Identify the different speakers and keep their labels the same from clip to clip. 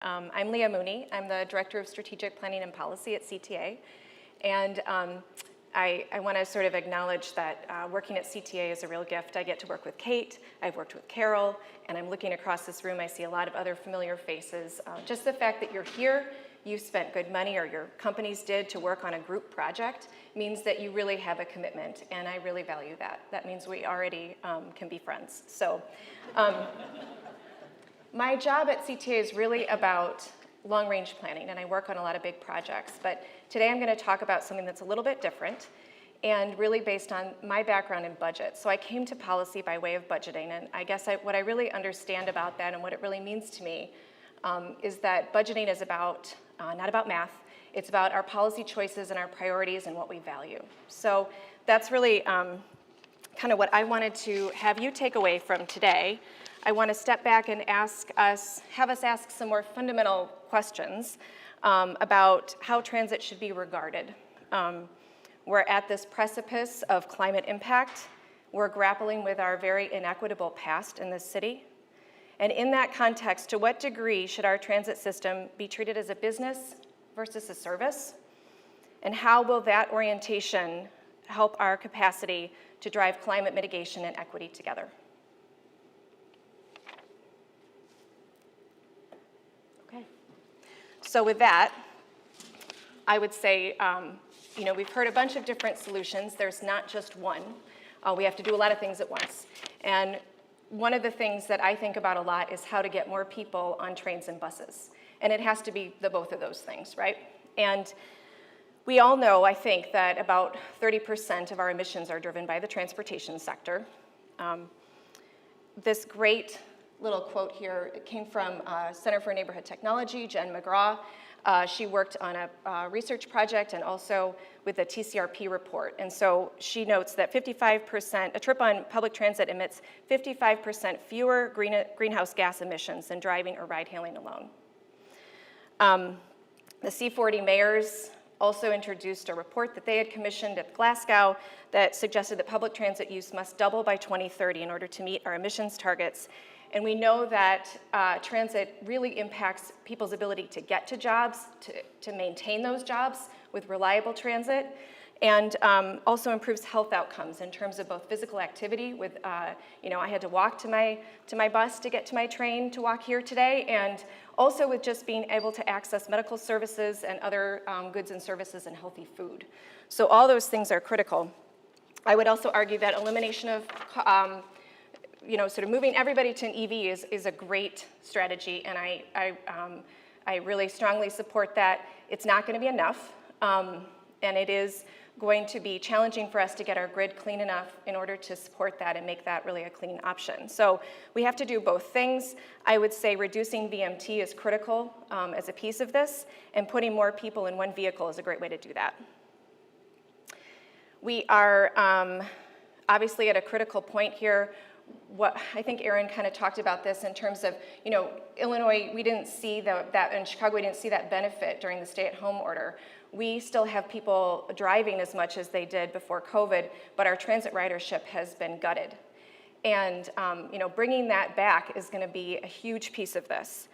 Speaker 1: I'm Leah Mooney. I'm the Director of Strategic Planning and Policy at CTA. And I want to sort of acknowledge that working at CTA is a real gift. I get to work with Kate, I've worked with Carol, and I'm looking across this room, I see a lot of other familiar faces. Just the fact that you're here, you spent good money, or your companies did, to work on a group project means that you really have a commitment, and I really value that. That means we already can be friends. So. My job at CTA is really about long-range planning, and I work on a lot of big projects. But today I'm going to talk about something that's a little bit different and really based on my background in budget. So I came to policy by way of budgeting, and I guess what I really understand about that and what it really means to me is that budgeting is about, not about math, it's about our policy choices and our priorities and what we value. So that's really kind of what I wanted to have you take away from today. I want to step back and have us ask some more fundamental questions about how transit should be regarded. We're at this precipice of climate impact. We're grappling with our very inequitable past in this city. And in that context, to what degree should our transit system be treated as a business versus a service? And how will that orientation help our capacity to drive climate mitigation and equity together? So with that, I would say, we've heard a bunch of different solutions. There's not just one. We have to do a lot of things at once. And one of the things that I think about a lot is how to get more people on trains and buses. And it has to be the both of those things, right? And we all know, I think, that about 30% of our emissions are driven by the transportation sector. This great little quote here, it came from Center for Neighborhood Technology, Jen McGraw. She worked on a research project and also with the TCRP report. And so she notes that 55%, a trip on public transit emits 55% fewer greenhouse gas emissions than driving or ride-hailing alone. The C40 mayors also introduced a report that they had commissioned at Glasgow that suggested that public transit use must double by 2030 in order to meet our emissions targets. And we know that transit really impacts people's ability to get to jobs, to maintain those jobs with reliable transit, and also improves health outcomes in terms of both physical activity with, I had to walk to my bus to get to my train to walk here today, and also with just being able to access medical services and other goods and services and healthy food. So all those things are critical. I would also argue that elimination of sort of moving everybody to an EV is a great strategy, and I really strongly support that. It's not going to be enough, and it is going to be challenging for us to get our grid clean enough in order to support that and make that really a clean option. So we have to do both things. I would say reducing VMT is critical as a piece of this, and putting more people in one vehicle is a great way to do that. We are obviously at a critical point here. What I think Aaron kind of talked about this in terms of, Illinois, we didn't see that, in Chicago, we didn't see that benefit during the stay-at-home order. We still have people driving as much as they did before COVID, but our transit ridership has been gutted. And, bringing that back is going to be a huge piece of this.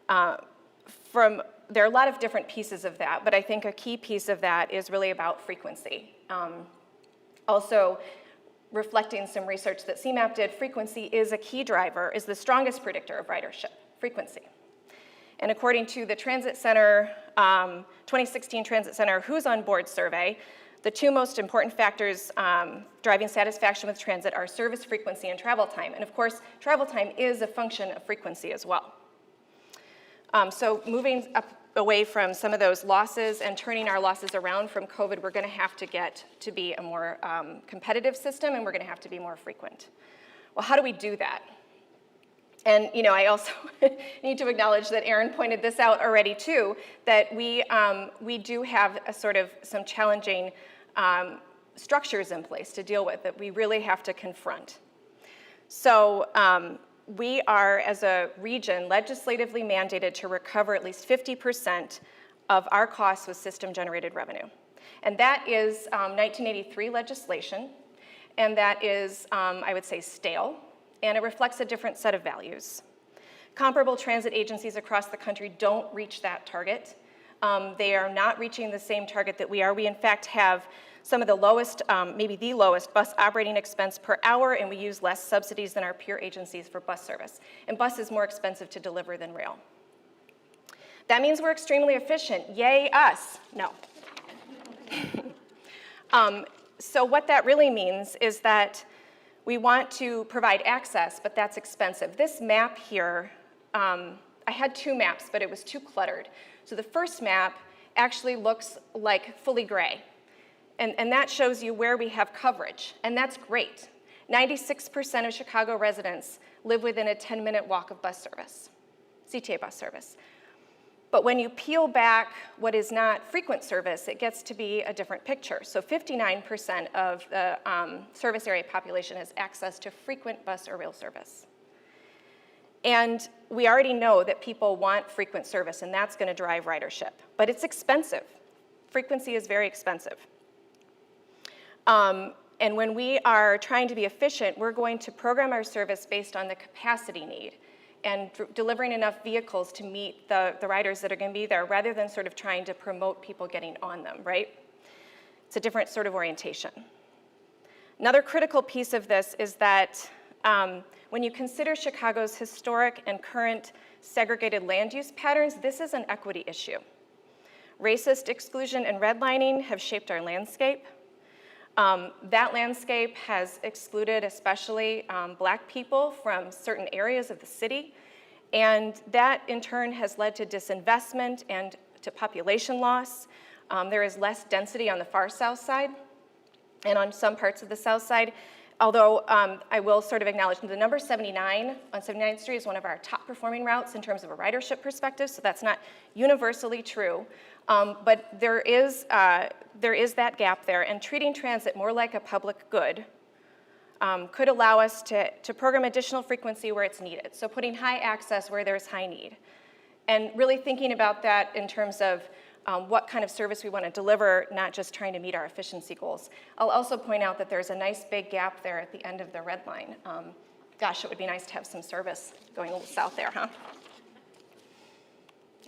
Speaker 1: There are a lot of different pieces of that, but I think a key piece of that is really about frequency. Also, reflecting some research that CMAP did, frequency is a key driver, is the strongest predictor of ridership, frequency. And according to the Transit Center, 2016 Transit Center Who's on Board survey, the two most important factors driving satisfaction with transit are service frequency and travel time. And of course, travel time is a function of frequency as well. So moving away from some of those losses and turning our losses around from COVID, we're going to have to get to be a more competitive system, and we're going to have to be more frequent. Well, how do we do that? And I also need to acknowledge that Aaron pointed this out already too, that we do have a sort of some challenging structures in place to deal with that we really have to confront. So we are, as a region, legislatively mandated to recover at least 50% of our costs with system-generated revenue. And that is 1983 legislation, and that is, I would say, stale, and it reflects a different set of values. Comparable transit agencies across the country don't reach that target. They are not reaching the same target that we are. We, in fact, have some of the lowest, maybe the lowest, bus operating expense per hour, and we use less subsidies than our peer agencies for bus service. And bus is more expensive to deliver than rail. That means we're extremely efficient. Yay, us. No. So what that really means is that we want to provide access, but that's expensive. This map here, I had two maps, but it was too cluttered. So the first map actually looks like fully gray. And that shows you where we have coverage, and that's great. 96% of Chicago residents live within a 10-minute walk of bus service, CTA bus service. But when you peel back what is not frequent service, it gets to be a different picture. So 59% of the service area population has access to frequent bus or rail service. And we already know that people want frequent service, and that's going to drive ridership. But it's expensive. Frequency is very expensive. And when we are trying to be efficient, we're going to program our service based on the capacity need and delivering enough vehicles to meet the riders that are going to be there, rather than sort of trying to promote people getting on them, right? It's a different sort of orientation. Another critical piece of this is that when you consider Chicago's historic and current segregated land use patterns, this is an equity issue. Racist exclusion and redlining have shaped our landscape. That landscape has excluded especially Black people from certain areas of the city, and that in turn has led to disinvestment and to population loss. There is less density on the far south side and on some parts of the south side, although I will sort of acknowledge the number 79 on 79th Street is one of our top performing routes in terms of a ridership perspective, so that's not universally true. But there is that gap there, and treating transit more like a public good could allow us to program additional frequency where it's needed. So putting high access where there's high need. And really thinking about that in terms of what kind of service we want to deliver, not just trying to meet our efficiency goals. I'll also point out that there's a nice big gap there at the end of the red line. Gosh, it would be nice to have some service going a little south there, huh?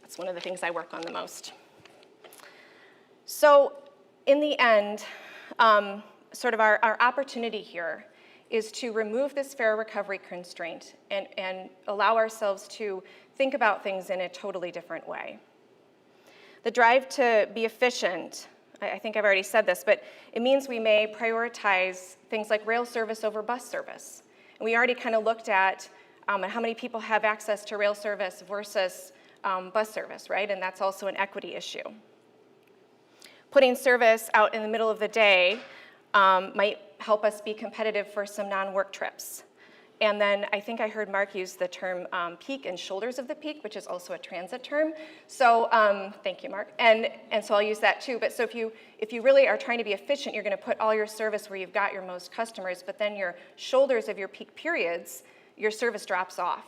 Speaker 1: That's one of the things I work on the most. So in the end, sort of our opportunity here is to remove this fare recovery constraint and allow ourselves to think about things in a totally different way. The drive to be efficient, I think I've already said this, but it means we may prioritize things like rail service over bus service. And we already kind of looked at how many people have access to rail service versus bus service, right? And that's also an equity issue. Putting service out in the middle of the day might help us be competitive for some non-work trips. And then I think I heard Mark use the term peak and shoulders of the peak, which is also a transit term. So thank you, Mark. And so I'll use that too. But so if you really are trying to be efficient, you're going to put all your service where you've got your most customers, but then your shoulders of your peak periods, your service drops off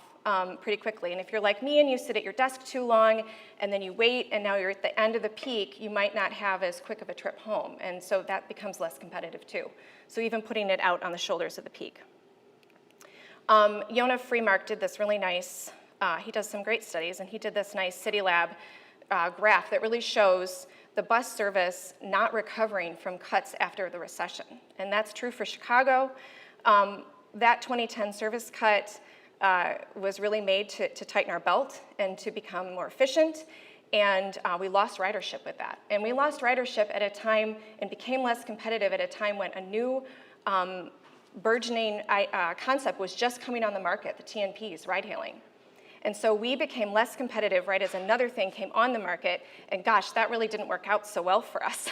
Speaker 1: pretty quickly. And if you're like me and you sit at your desk too long and then you wait and now you're at the end of the peak, you might not have as quick of a trip home. And so that becomes less competitive too. So even putting it out on the shoulders of the peak. Yona Freemark did this really nice, he does some great studies, and he did this nice City Lab graph that really shows the bus service not recovering from cuts after the recession. And that's true for Chicago. That 2010 service cut was really made to tighten our belt and to become more efficient, and we lost ridership with that. And we lost ridership at a time and became less competitive at a time when a new burgeoning concept was just coming on the market, the TNPs, ride-hailing. And so we became less competitive right as another thing came on the market, and gosh, that really didn't work out so well for us.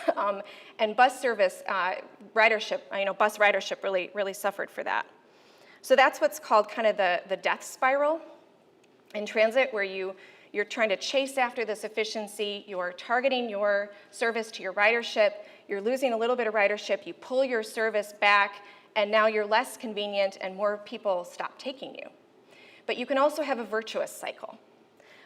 Speaker 1: And bus service ridership, bus ridership really suffered for that. So that's what's called kind of the death spiral in transit, where you're trying to chase after this efficiency, you're targeting your service to your ridership, you're losing a little bit of ridership, you pull your service back, and now you're less convenient and more people stop taking you. But you can also have a virtuous cycle.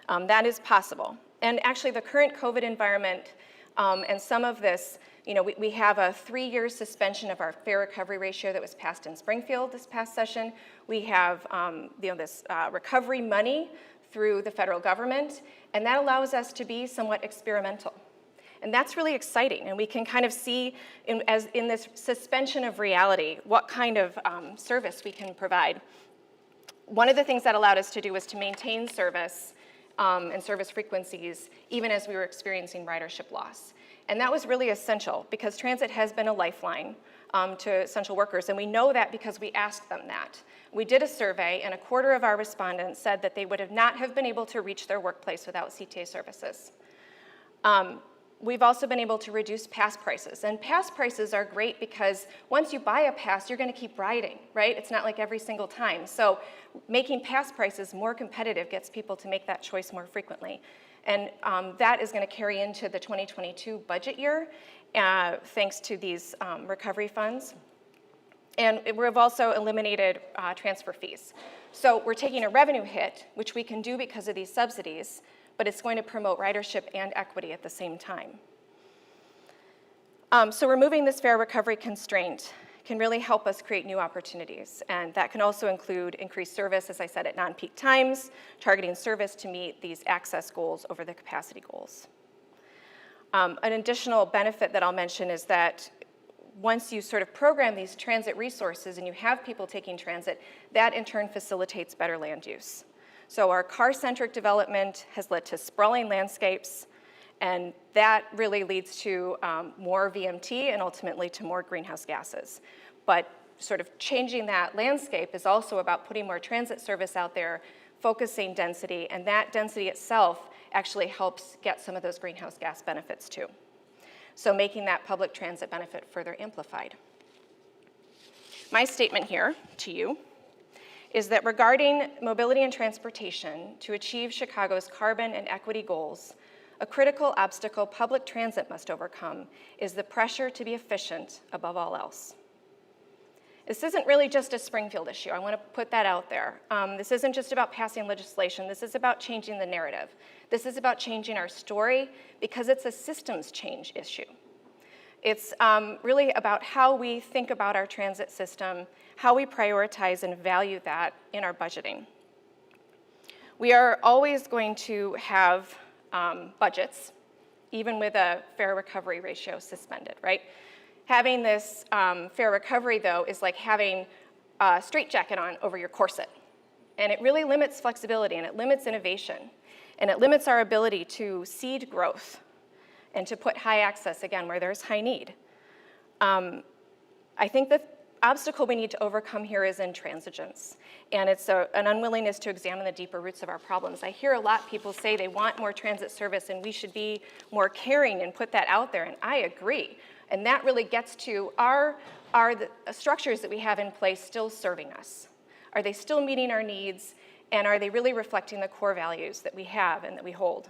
Speaker 1: That is possible. And actually the current COVID environment And some of this, we have a 3-year suspension of our fare recovery ratio that was passed in Springfield this past session. We have this recovery money through the federal government, and that allows us to be somewhat experimental. And that's really exciting, and we can kind of see in this suspension of reality what kind of service we can provide. One of the things that allowed us to do was to maintain service and service frequencies even as we were experiencing ridership loss. And that was really essential because transit has been a lifeline to essential workers, and we know that because we asked them that. We did a survey, and 1/4 of our respondents said that they would not have been able to reach their workplace without CTA services. We've also been able to reduce pass prices, and pass prices are great because once you buy a pass, you're going to keep riding, right? It's not like every single time. So making pass prices more competitive gets people to make that choice more frequently. And that is going to carry into the 2022 budget year, thanks to these recovery funds. And we've also eliminated transfer fees. So we're taking a revenue hit, which we can do because of these subsidies, but it's going to promote ridership and equity at the same time. So removing this fare recovery constraint can really help us create new opportunities, and that can also include increased service, as I said, at non-peak times, targeting service to meet these access goals over the capacity goals. An additional benefit that I'll mention is that once you sort of program these transit resources and you have people taking transit, that in turn facilitates better land use. So our car-centric development has led to sprawling landscapes, and that really leads to more VMT and ultimately to more greenhouse gases. But sort of changing that landscape is also about putting more transit service out there, focusing density, and that density itself actually helps get some of those greenhouse gas benefits too. So making that public transit benefit further amplified. My statement here to you is that regarding mobility and transportation to achieve Chicago's carbon and equity goals, a critical obstacle public transit must overcome is the pressure to be efficient above all else. This isn't really just a Springfield issue. I want to put that out there. This isn't just about passing legislation. This is about changing the narrative. This is about changing our story because it's a systems change issue. It's really about how we think about our transit system, how we prioritize and value that in our budgeting. We are always going to have budgets, even with a fare recovery ratio suspended, right? Having this fare recovery, though, is like having a straitjacket on over your corset. And it really limits flexibility, and it limits innovation, and it limits our ability to seed growth and to put high access, again, where there's high need. I think the obstacle we need to overcome here is intransigence, and it's an unwillingness to examine the deeper roots of our problems. I hear a lot of people say they want more transit service and we should be more caring and put that out there, and I agree. And that really gets to, are the structures that we have in place still serving us? Are they still meeting our needs, and are they really reflecting the core values that we have and that we hold?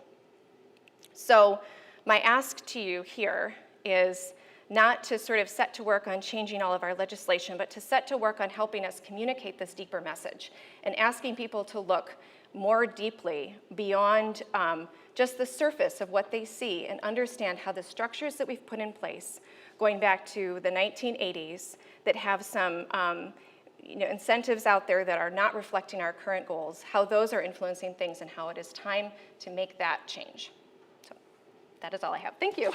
Speaker 1: So my ask to you here is not to sort of set to work on changing all of our legislation, but to set to work on helping us communicate this deeper message and asking people to look more deeply beyond just the surface of what they see and understand how the structures that we've put in place, going back to the 1980s, that have some incentives out there that are not reflecting our current goals, how those are influencing things and how it is time to make that change. So that is all I have. Thank you.